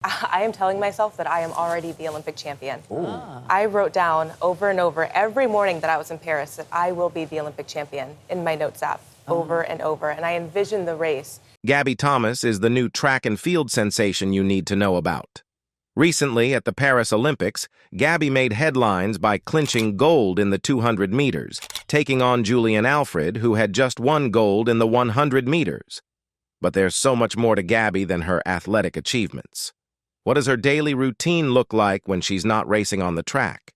I am telling myself that I am already the Olympic champion. Ooh. I wrote down over and over every morning that I was in Paris that I will be the Olympic champion in my notes app over and over, and I envisioned the race. Gabby Thomas is the new track and field sensation you need to know about. Recently, at the Paris Olympics, Gabby made headlines by clinching gold in the 200 meters, taking on Julian Alfred, who had just won gold in the 100 meters. But there's so much more to Gabby than her athletic achievements. What does her daily routine look like when she's not racing on the track?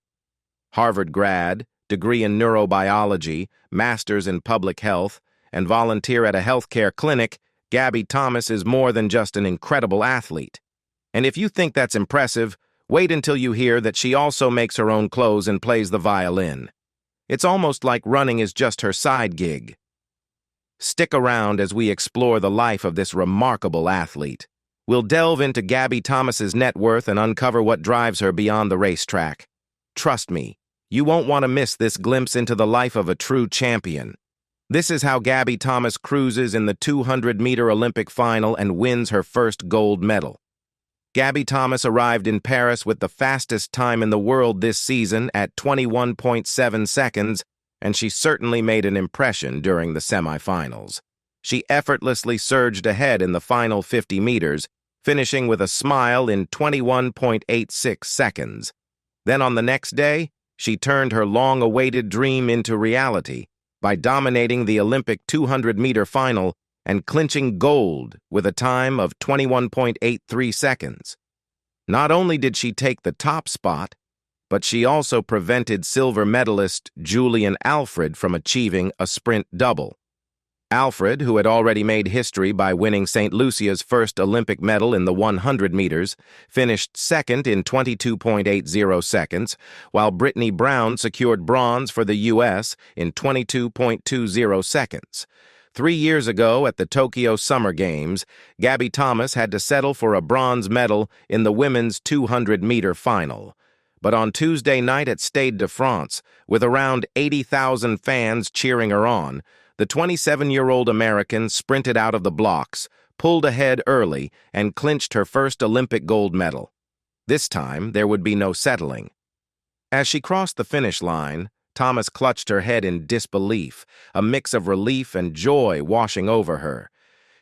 Harvard grad, degree in neurobiology, master's in public health, and volunteer at a healthcare clinic, Gabby Thomas is more than just an incredible athlete. And if you think that's impressive, wait until you hear that she also makes her own clothes and plays the violin. It's almost like running is just her side gig. Stick around as we explore the life of this remarkable athlete. We'll delve into Gabby Thomas's net worth and uncover what drives her beyond the racetrack. Trust me, you won't want to miss this glimpse into the life of a true champion. This is how Gabby Thomas cruises in the 200-meter Olympic final and wins her first gold medal. Gabby Thomas arrived in Paris with the fastest time in the world this season at 21.7 seconds, and she certainly made an impression during the semifinals. She effortlessly surged ahead in the final 50 meters, finishing with a smile in 21.86 seconds. Then on the next day, she turned her long-awaited dream into reality by dominating the Olympic 200-meter final and clinching gold with a time of 21.83 seconds. Not only did she take the top spot, but she also prevented silver medalist Julian Alfred from achieving a sprint double. Alfred, who had already made history by winning St. Lucia's first Olympic medal in the 100 meters, finished second in 22.80 seconds, while Brittany Brown secured bronze for the U.S. in 22.20 seconds. 3 years ago at the Tokyo Summer Games, Gabby Thomas had to settle for a bronze medal in the women's 200-meter final. But on Tuesday night at Stade de France, with around 80,000 fans cheering her on, the 27-year-old American sprinted out of the blocks, pulled ahead early, and clinched her first Olympic gold medal. This time, there would be no settling. As she crossed the finish line, Thomas clutched her head in disbelief, a mix of relief and joy washing over her.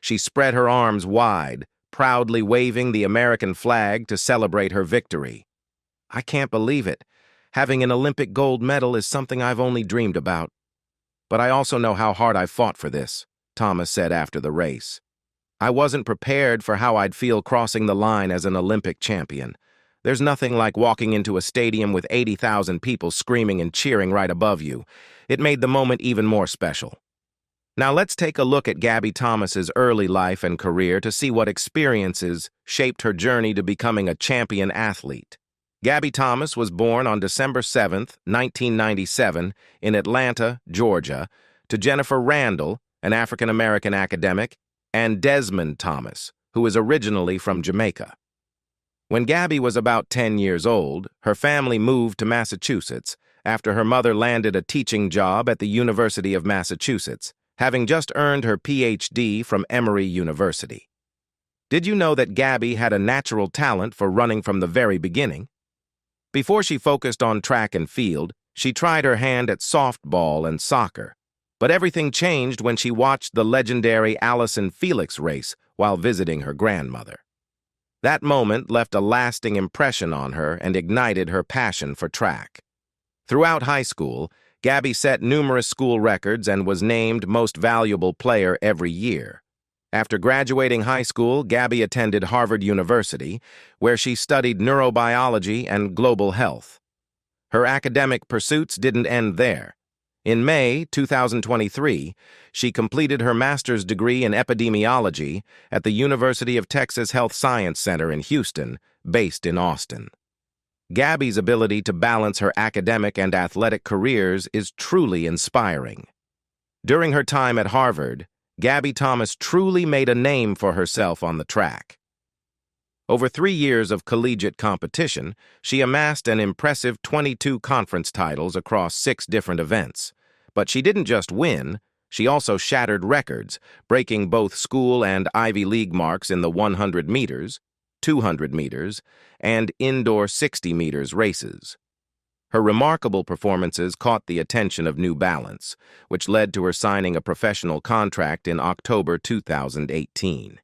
She spread her arms wide, proudly waving the American flag to celebrate her victory. "I can't believe it. Having an Olympic gold medal is something I've only dreamed about. But I also know how hard I fought for this," Thomas said after the race. "I wasn't prepared for how I'd feel crossing the line as an Olympic champion. There's nothing like walking into a stadium with 80,000 people screaming and cheering right above you. It made the moment even more special." Now let's take a look at Gabby Thomas's early life and career to see what experiences shaped her journey to becoming a champion athlete. Gabby Thomas was born on December 7, 1997, in Atlanta, Georgia, to Jennifer Randall, an African-American academic, and Desmond Thomas, who is originally from Jamaica. When Gabby was about 10 years old, her family moved to Massachusetts after her mother landed a teaching job at the University of Massachusetts, having just earned her Ph.D. from Emory University. Did you know that Gabby had a natural talent for running from the very beginning? Before she focused on track and field, she tried her hand at softball and soccer. But everything changed when she watched the legendary Allison Felix race while visiting her grandmother. That moment left a lasting impression on her and ignited her passion for track. Throughout high school, Gabby set numerous school records and was named Most Valuable Player every year. After graduating high school, Gabby attended Harvard University, where she studied neurobiology and global health. Her academic pursuits didn't end there. In May 2023, she completed her master's degree in epidemiology at the University of Texas Health Science Center in Houston, based in Austin. Gabby's ability to balance her academic and athletic careers is truly inspiring. During her time at Harvard, Gabby Thomas truly made a name for herself on the track. Over 3 years of collegiate competition, she amassed an impressive 22 conference titles across 6 different events. But she didn't just win, she also shattered records, breaking both school and Ivy League marks in the 100 meters, 200 meters, and indoor 60 meters races. Her remarkable performances caught the attention of New Balance, which led to her signing a professional contract in October 2018.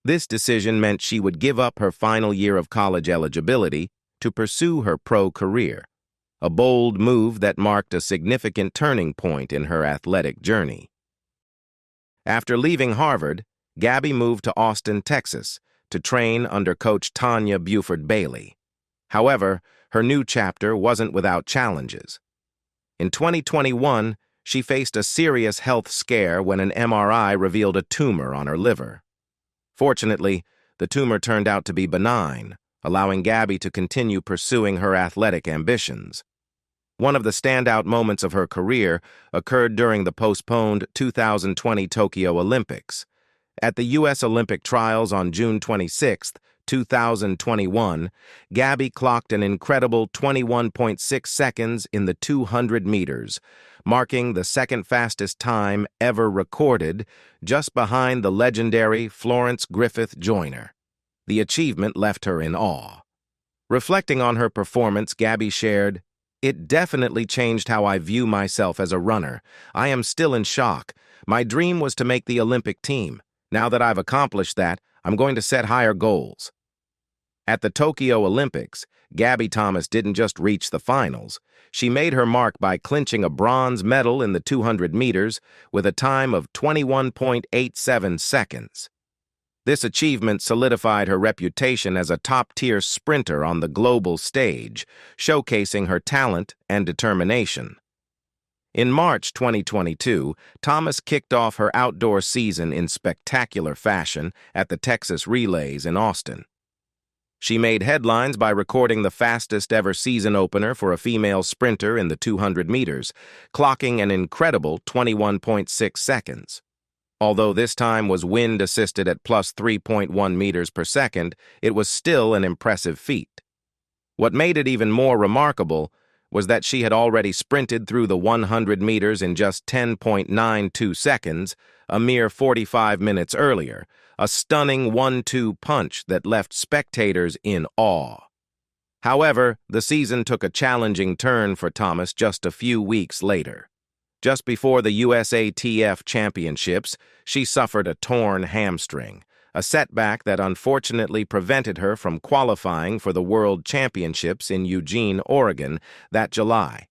This decision meant she would give up her final year of college eligibility to pursue her pro career, a bold move that marked a significant turning point in her athletic journey. After leaving Harvard, Gabby moved to Austin, Texas, to train under coach Tanya Buford Bailey. However, her new chapter wasn't without challenges. In 2021, she faced a serious health scare when an MRI revealed a tumor on her liver. Fortunately, the tumor turned out to be benign, allowing Gabby to continue pursuing her athletic ambitions. One of the standout moments of her career occurred during the postponed 2020 Tokyo Olympics. At the U.S. Olympic trials on June 26, 2021, Gabby clocked an incredible 21.6 seconds in the 200 meters, marking the second fastest time ever recorded, just behind the legendary Florence Griffith Joyner. The achievement left her in awe. Reflecting on her performance, Gabby shared, "It definitely changed how I view myself as a runner. I am still in shock. My dream was to make the Olympic team. Now that I've accomplished that, I'm going to set higher goals." At the Tokyo Olympics, Gabby Thomas didn't just reach the finals. She made her mark by clinching a bronze medal in the 200 meters with a time of 21.87 seconds. This achievement solidified her reputation as a top-tier sprinter on the global stage, showcasing her talent and determination. In March 2022, Thomas kicked off her outdoor season in spectacular fashion at the Texas Relays in Austin. She made headlines by recording the fastest-ever season opener for a female sprinter in the 200 meters, clocking an incredible 21.6 seconds. Although this time was wind-assisted at plus 3.1 meters per second, it was still an impressive feat. What made it even more remarkable was that she had already sprinted through the 100 meters in just 10.92 seconds, a mere 45 minutes earlier, a stunning 1-2 punch that left spectators in awe. However, the season took a challenging turn for Thomas just a few weeks later. Just before the USATF Championships, she suffered a torn hamstring, a setback that unfortunately prevented her from qualifying for the World Championships in Eugene, Oregon, that July.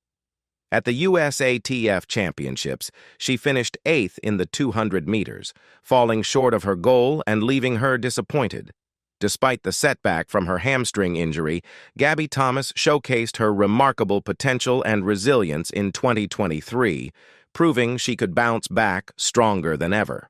At the USATF Championships, she finished 8th in the 200 meters, falling short of her goal and leaving her disappointed. Despite the setback from her hamstring injury, Gabby Thomas showcased her remarkable potential and resilience in 2023, proving she could bounce back stronger than ever.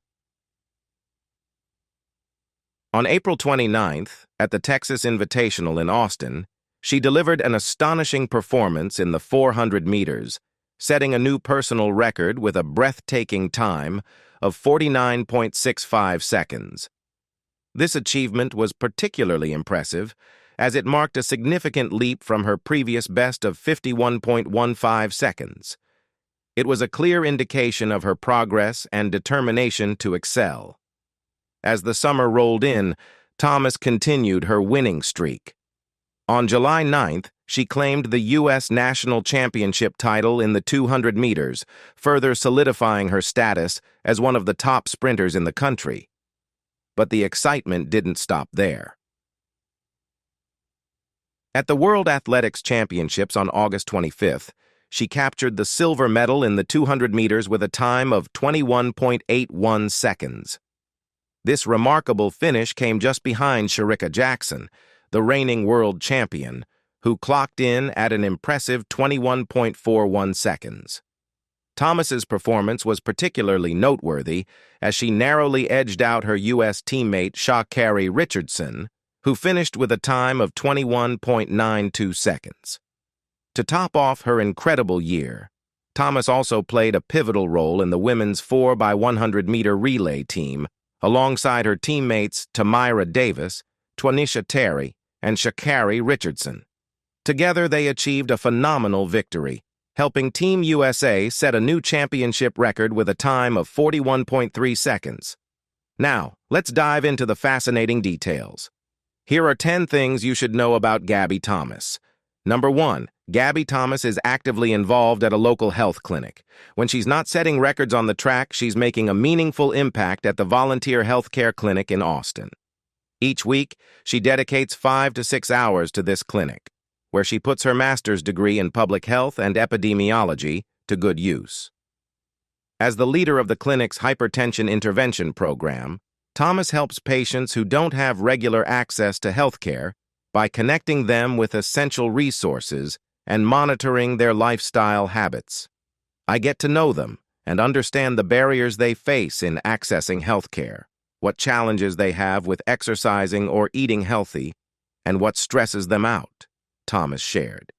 On April 29th, at the Texas Invitational in Austin, she delivered an astonishing performance in the 400 meters, setting a new personal record with a breathtaking time of 49.65 seconds. This achievement was particularly impressive, as it marked a significant leap from her previous best of 51.15 seconds. It was a clear indication of her progress and determination to excel. As the summer rolled in, Thomas continued her winning streak. On July 9th, she claimed the U.S. National Championship title in the 200 meters, further solidifying her status as one of the top sprinters in the country. But the excitement didn't stop there. At the World Athletics Championships on August 25th, she captured the silver medal in the 200 meters with a time of 21.81 seconds. This remarkable finish came just behind Shericka Jackson, the reigning world champion, who clocked in at an impressive 21.41 seconds. Thomas's performance was particularly noteworthy as she narrowly edged out her U.S. teammate Sha'Carri Richardson, who finished with a time of 21.92 seconds. To top off her incredible year, Thomas also played a pivotal role in the women's 4x100-meter relay team, alongside her teammates Tamira Davis, Twanisha Terry, and Sha'Carri Richardson. Together, they achieved a phenomenal victory, helping Team USA set a new championship record with a time of 41.3 seconds. Now, let's dive into the fascinating details. Here are 10 things you should know about Gabby Thomas. Number 1. Gabby Thomas is actively involved at a local health clinic. When she's not setting records on the track, she's making a meaningful impact at the volunteer healthcare clinic in Austin. Each week, she dedicates 5 to 6 hours to this clinic, where she puts her master's degree in public health and epidemiology to good use. As the leader of the clinic's hypertension intervention program, Thomas helps patients who don't have regular access to healthcare by connecting them with essential resources and monitoring their lifestyle habits. I get to know them and understand the barriers they face in accessing healthcare, what challenges they have with exercising or eating healthy, and what stresses them out, Thomas shared.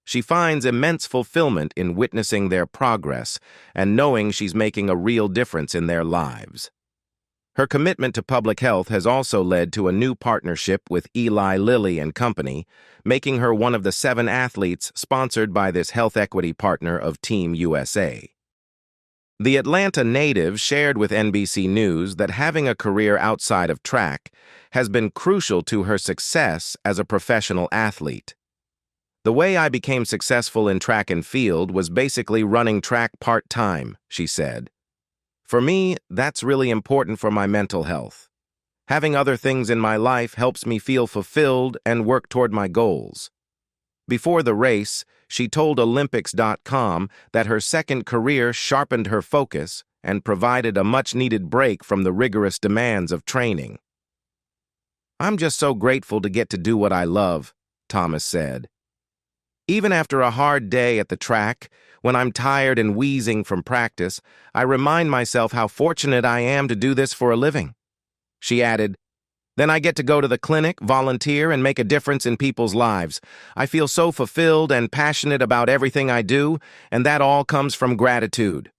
She finds immense fulfillment in witnessing their progress and knowing she's making a real difference in their lives. Her commitment to public health has also led to a new partnership with Eli Lilly and Company, making her one of the 7 athletes sponsored by this health equity partner of Team USA. The Atlanta native shared with NBC News that having a career outside of track has been crucial to her success as a professional athlete. The way I became successful in track and field was basically running track part-time, she said. For me, that's really important for my mental health. Having other things in my life helps me feel fulfilled and work toward my goals. Before the race, she told Olympics.com that her second career sharpened her focus and provided a much-needed break from the rigorous demands of training. "I'm just so grateful to get to do what I love," Thomas said. "Even after a hard day at the track, when I'm tired and wheezing from practice, I remind myself how fortunate I am to do this for a living." She added, "Then I get to go to the clinic, volunteer, and make a difference in people's lives. I feel so fulfilled and passionate about everything I do, and that all comes from gratitude."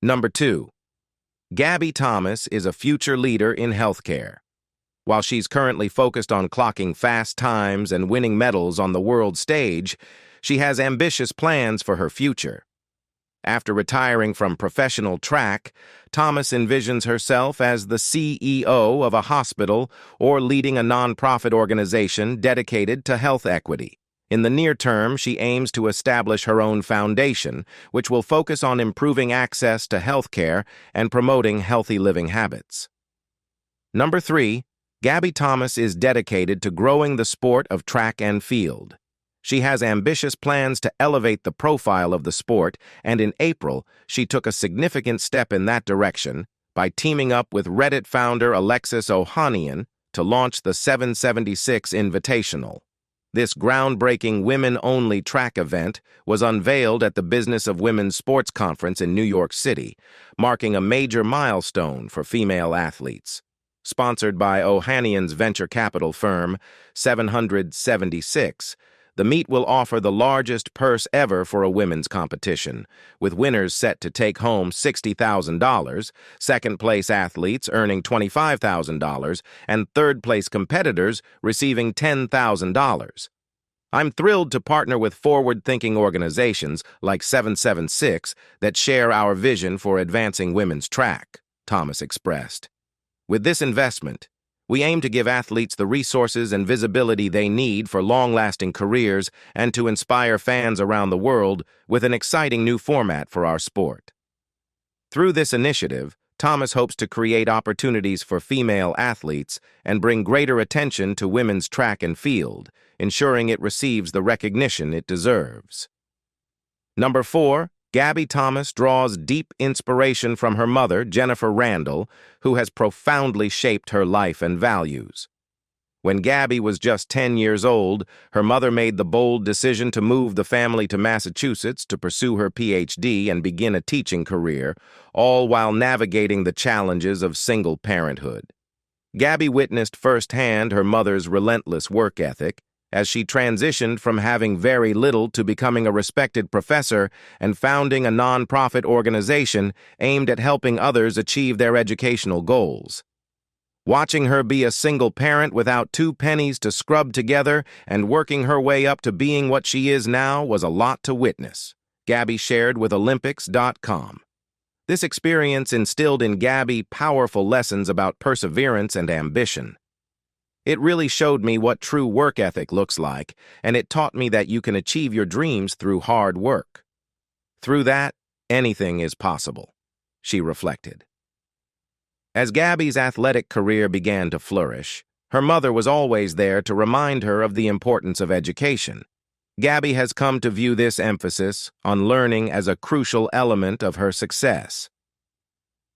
Number 2. Gabby Thomas is a future leader in healthcare. While she's currently focused on clocking fast times and winning medals on the world stage, she has ambitious plans for her future. After retiring from professional track, Thomas envisions herself as the CEO of a hospital or leading a nonprofit organization dedicated to health equity. In the near term, she aims to establish her own foundation, which will focus on improving access to health care and promoting healthy living habits. Number 3. Gabby Thomas is dedicated to growing the sport of track and field. She has ambitious plans to elevate the profile of the sport, and in April, she took a significant step in that direction by teaming up with Reddit founder Alexis Ohanian to launch the 776 Invitational. This groundbreaking women-only track event was unveiled at the Business of Women's Sports Conference in New York City, marking a major milestone for female athletes. Sponsored by Ohanian's venture capital firm, 776, the meet will offer the largest purse ever for a women's competition, with winners set to take home $60,000, second-place athletes earning $25,000, and third-place competitors receiving $10,000. "I'm thrilled to partner with forward-thinking organizations like 776 that share our vision for advancing women's track," Thomas expressed. "With this investment, we aim to give athletes the resources and visibility they need for long-lasting careers and to inspire fans around the world with an exciting new format for our sport." Through this initiative, Thomas hopes to create opportunities for female athletes and bring greater attention to women's track and field, ensuring it receives the recognition it deserves. Number 4. Gabby Thomas draws deep inspiration from her mother, Jennifer Randall, who has profoundly shaped her life and values. When Gabby was just 10 years old, her mother made the bold decision to move the family to Massachusetts to pursue her PhD and begin a teaching career, all while navigating the challenges of single parenthood. Gabby witnessed firsthand her mother's relentless work ethic, as she transitioned from having very little to becoming a respected professor and founding a nonprofit organization aimed at helping others achieve their educational goals. Watching her be a single parent without 2 pennies to scrub together and working her way up to being what she is now was a lot to witness, Gabby shared with Olympics.com. This experience instilled in Gabby powerful lessons about perseverance and ambition. It really showed me what true work ethic looks like, and it taught me that you can achieve your dreams through hard work. Through that, anything is possible, she reflected. As Gabby's athletic career began to flourish, her mother was always there to remind her of the importance of education. Gabby has come to view this emphasis on learning as a crucial element of her success.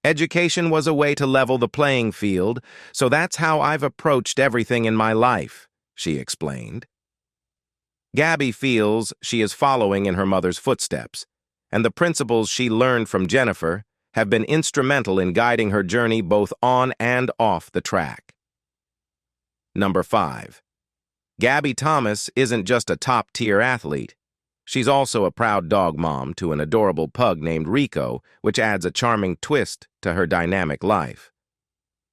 Education was a way to level the playing field, so that's how I've approached everything in my life, she explained. Gabby feels she is following in her mother's footsteps, and the principles she learned from Jennifer have been instrumental in guiding her journey both on and off the track. Number 5. Gabby Thomas isn't just a top-tier athlete. She's also a proud dog mom to an adorable pug named Rico, which adds a charming twist to her dynamic life.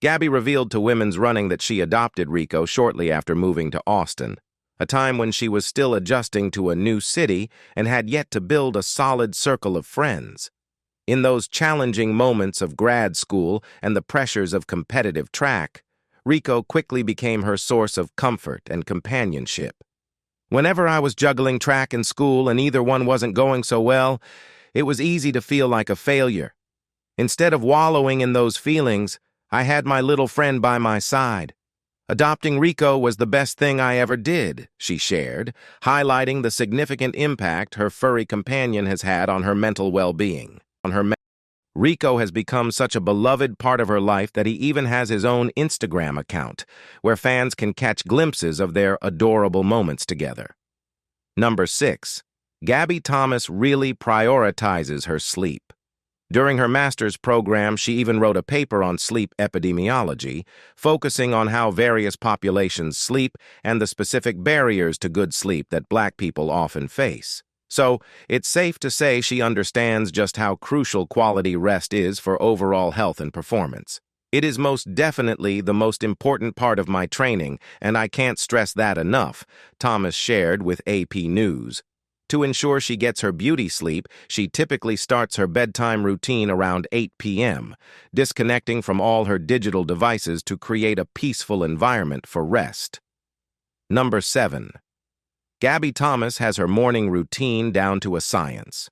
Gabby revealed to Women's Running that she adopted Rico shortly after moving to Austin, a time when she was still adjusting to a new city and had yet to build a solid circle of friends. In those challenging moments of grad school and the pressures of competitive track, Rico quickly became her source of comfort and companionship. Whenever I was juggling track and school and either one wasn't going so well, it was easy to feel like a failure. Instead of wallowing in those feelings, I had my little friend by my side. Adopting Rico was the best thing I ever did, she shared, highlighting the significant impact her furry companion has had on her mental well-being. Rico has become such a beloved part of her life that he even has his own Instagram account, where fans can catch glimpses of their adorable moments together. Number 6. Gabby Thomas really prioritizes her sleep. During her master's program, she even wrote a paper on sleep epidemiology, focusing on how various populations sleep and the specific barriers to good sleep that Black people often face. So, it's safe to say she understands just how crucial quality rest is for overall health and performance. It is most definitely the most important part of my training, and I can't stress that enough, Thomas shared with AP News. To ensure she gets her beauty sleep, she typically starts her bedtime routine around 8 p.m., disconnecting from all her digital devices to create a peaceful environment for rest. Number 7. Gabby Thomas has her morning routine down to a science.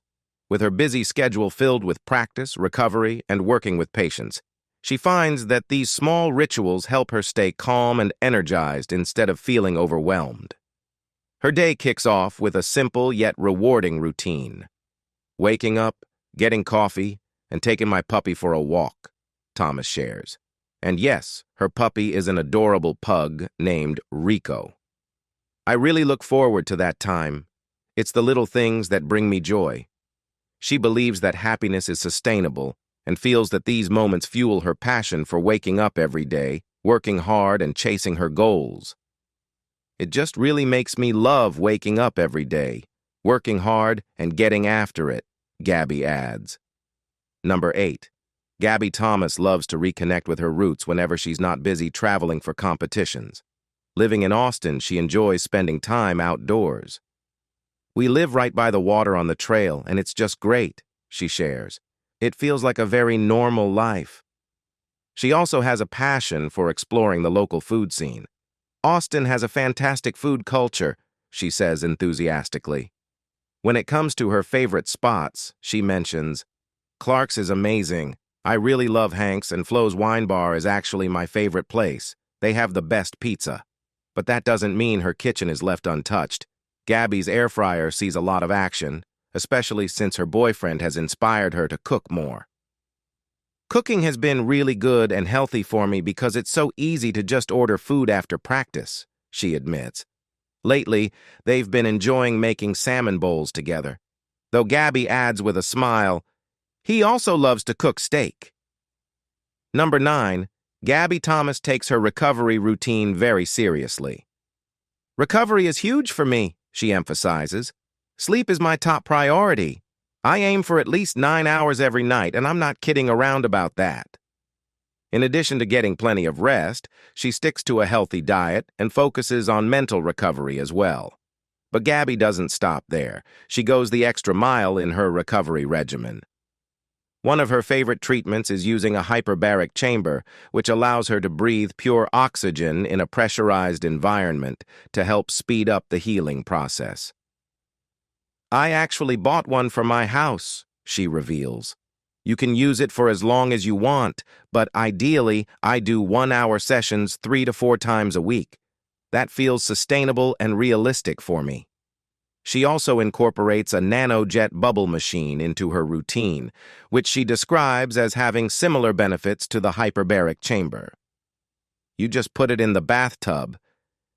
With her busy schedule filled with practice, recovery, and working with patients, she finds that these small rituals help her stay calm and energized instead of feeling overwhelmed. Her day kicks off with a simple yet rewarding routine. Waking up, getting coffee, and taking my puppy for a walk, Thomas shares. And yes, her puppy is an adorable pug named Rico. I really look forward to that time. It's the little things that bring me joy. She believes that happiness is sustainable and feels that these moments fuel her passion for waking up every day, working hard, and chasing her goals. It just really makes me love waking up every day, working hard, and getting after it, Gabby adds. Number 8. Gabby Thomas loves to reconnect with her roots whenever she's not busy traveling for competitions. Living in Austin, she enjoys spending time outdoors. We live right by the water on the trail, and it's just great, she shares. It feels like a very normal life. She also has a passion for exploring the local food scene. Austin has a fantastic food culture, she says enthusiastically. When it comes to her favorite spots, she mentions, Clark's is amazing. I really love Hank's, and Flo's Wine Bar is actually my favorite place. They have the best pizza. But that doesn't mean her kitchen is left untouched. Gabby's air fryer sees a lot of action, especially since her boyfriend has inspired her to cook more. Cooking has been really good and healthy for me because it's so easy to just order food after practice, she admits. Lately, they've been enjoying making salmon bowls together. Though Gabby adds with a smile, he also loves to cook steak. Number 9. Gabby Thomas takes her recovery routine very seriously. Recovery is huge for me, she emphasizes. Sleep is my top priority. I aim for at least 9 hours every night, and I'm not kidding around about that. In addition to getting plenty of rest, she sticks to a healthy diet and focuses on mental recovery as well. But Gabby doesn't stop there. She goes the extra mile in her recovery regimen. One of her favorite treatments is using a hyperbaric chamber, which allows her to breathe pure oxygen in a pressurized environment to help speed up the healing process. "I actually bought one for my house," she reveals. "You can use it for as long as you want, but ideally, I do 1-hour sessions 3 to 4 times a week. That feels sustainable and realistic for me." She also incorporates a nanojet bubble machine into her routine, which she describes as having similar benefits to the hyperbaric chamber. "You just put it in the bathtub,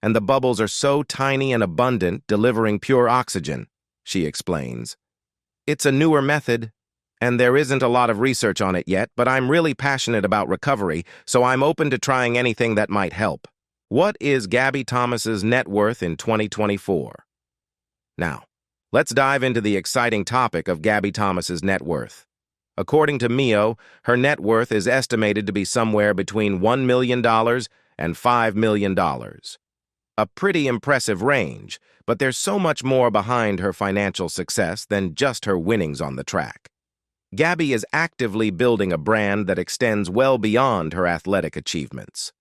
and the bubbles are so tiny and abundant, delivering pure oxygen," she explains. "It's a newer method, and there isn't a lot of research on it yet, but I'm really passionate about recovery, so I'm open to trying anything that might help." What is Gabby Thomas's net worth in 2024? Now, let's dive into the exciting topic of Gabby Thomas's net worth. According to Mio, her net worth is estimated to be somewhere between $1 million and $5 million. A pretty impressive range, but there's so much more behind her financial success than just her winnings on the track. Gabby is actively building a brand that extends well beyond her athletic achievements.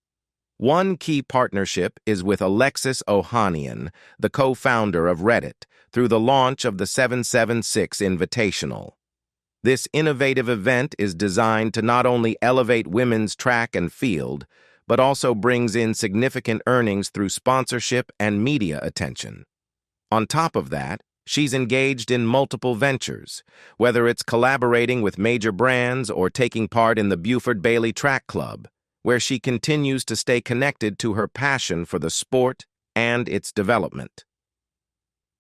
One key partnership is with Alexis Ohanian, the co-founder of Reddit, through the launch of the 776 Invitational. This innovative event is designed to not only elevate women's track and field, but also brings in significant earnings through sponsorship and media attention. On top of that, she's engaged in multiple ventures, whether it's collaborating with major brands or taking part in the Buford Bailey Track Club, where she continues to stay connected to her passion for the sport and its development.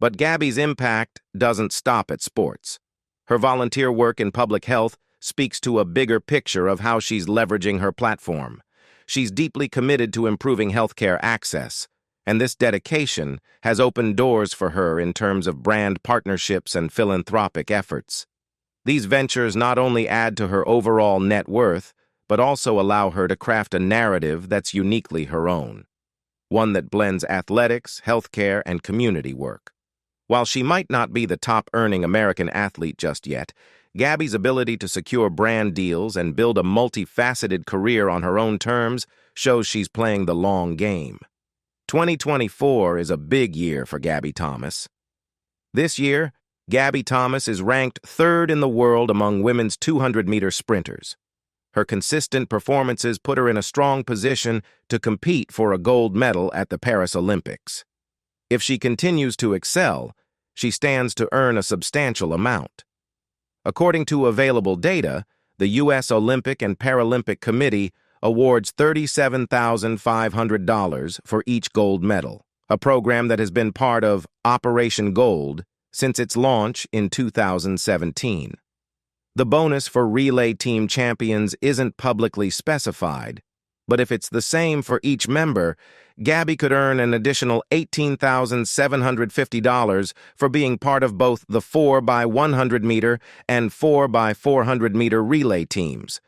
But Gabby's impact doesn't stop at sports. Her volunteer work in public health speaks to a bigger picture of how she's leveraging her platform. She's deeply committed to improving healthcare access, and this dedication has opened doors for her in terms of brand partnerships and philanthropic efforts. These ventures not only add to her overall net worth, but also allow her to craft a narrative that's uniquely her own, one that blends athletics, healthcare, and community work. While she might not be the top-earning American athlete just yet, Gabby's ability to secure brand deals and build a multifaceted career on her own terms shows she's playing the long game. 2024 is a big year for Gabby Thomas. This year, Gabby Thomas is ranked 3rd in the world among women's 200-meter sprinters. Her consistent performances put her in a strong position to compete for a gold medal at the Paris Olympics. If she continues to excel, she stands to earn a substantial amount. According to available data, the U.S. Olympic and Paralympic Committee awards $37,500 for each gold medal, a program that has been part of Operation Gold since its launch in 2017. The bonus for relay team champions isn't publicly specified, but if it's the same for each member, Gabby could earn an additional $18,750 for being part of both the 4x100-meter and 4x400-meter relay teams,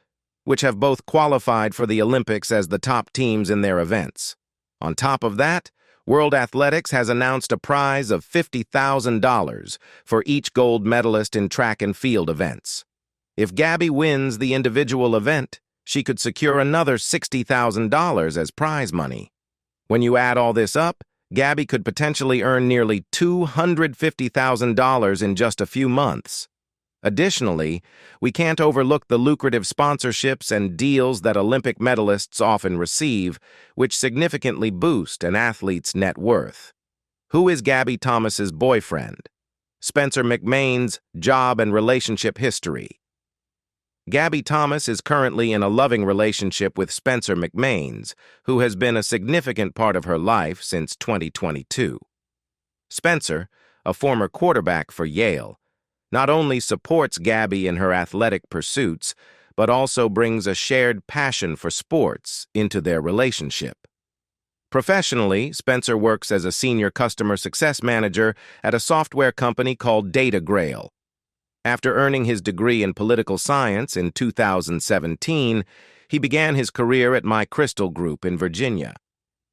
which have both qualified for the Olympics as the top teams in their events. On top of that, World Athletics has announced a prize of $50,000 for each gold medalist in track and field events. If Gabby wins the individual event, she could secure another $60,000 as prize money. When you add all this up, Gabby could potentially earn nearly $250,000 in just a few months. Additionally, we can't overlook the lucrative sponsorships and deals that Olympic medalists often receive, which significantly boost an athlete's net worth. Who is Gabby Thomas's boyfriend? Spencer McMahon's job and relationship history. Gabby Thomas is currently in a loving relationship with Spencer McMahon, who has been a significant part of her life since 2022. Spencer, a former quarterback for Yale, not only supports Gabby in her athletic pursuits, but also brings a shared passion for sports into their relationship. Professionally, Spencer works as a senior customer success manager at a software company called Data Grail. After earning his degree in political science in 2017, he began his career at My Crystal Group in Virginia.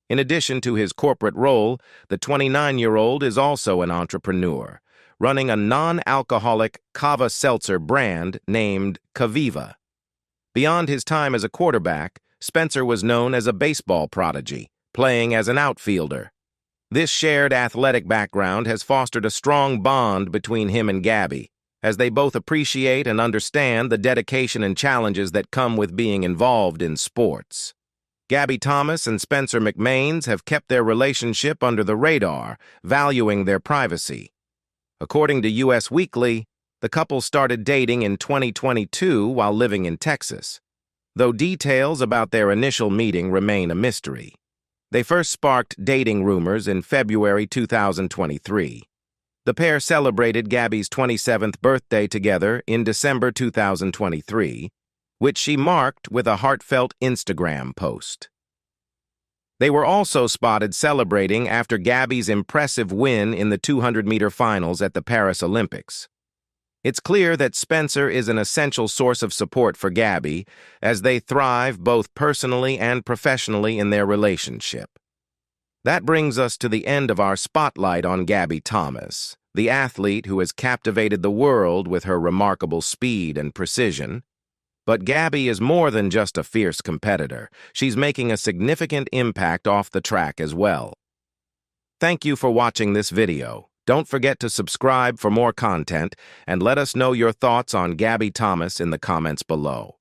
In addition to his corporate role, the 29-year-old is also an entrepreneur, running a non-alcoholic kava seltzer brand named Kaviva. Beyond his time as a quarterback, Spencer was known as a baseball prodigy, playing as an outfielder. This shared athletic background has fostered a strong bond between him and Gabby, as they both appreciate and understand the dedication and challenges that come with being involved in sports. Gabby Thomas and Spencer McMains have kept their relationship under the radar, valuing their privacy. According to U.S. Weekly, the couple started dating in 2022 while living in Texas, though details about their initial meeting remain a mystery. They first sparked dating rumors in February 2023. The pair celebrated Gabby's 27th birthday together in December 2023, which she marked with a heartfelt Instagram post. They were also spotted celebrating after Gabby's impressive win in the 200-meter finals at the Paris Olympics. It's clear that Spencer is an essential source of support for Gabby as they thrive both personally and professionally in their relationship. That brings us to the end of our spotlight on Gabby Thomas, the athlete who has captivated the world with her remarkable speed and precision. But Gabby is more than just a fierce competitor. She's making a significant impact off the track as well. Thank you for watching this video. Don't forget to subscribe for more content and let us know your thoughts on Gabby Thomas in the comments below.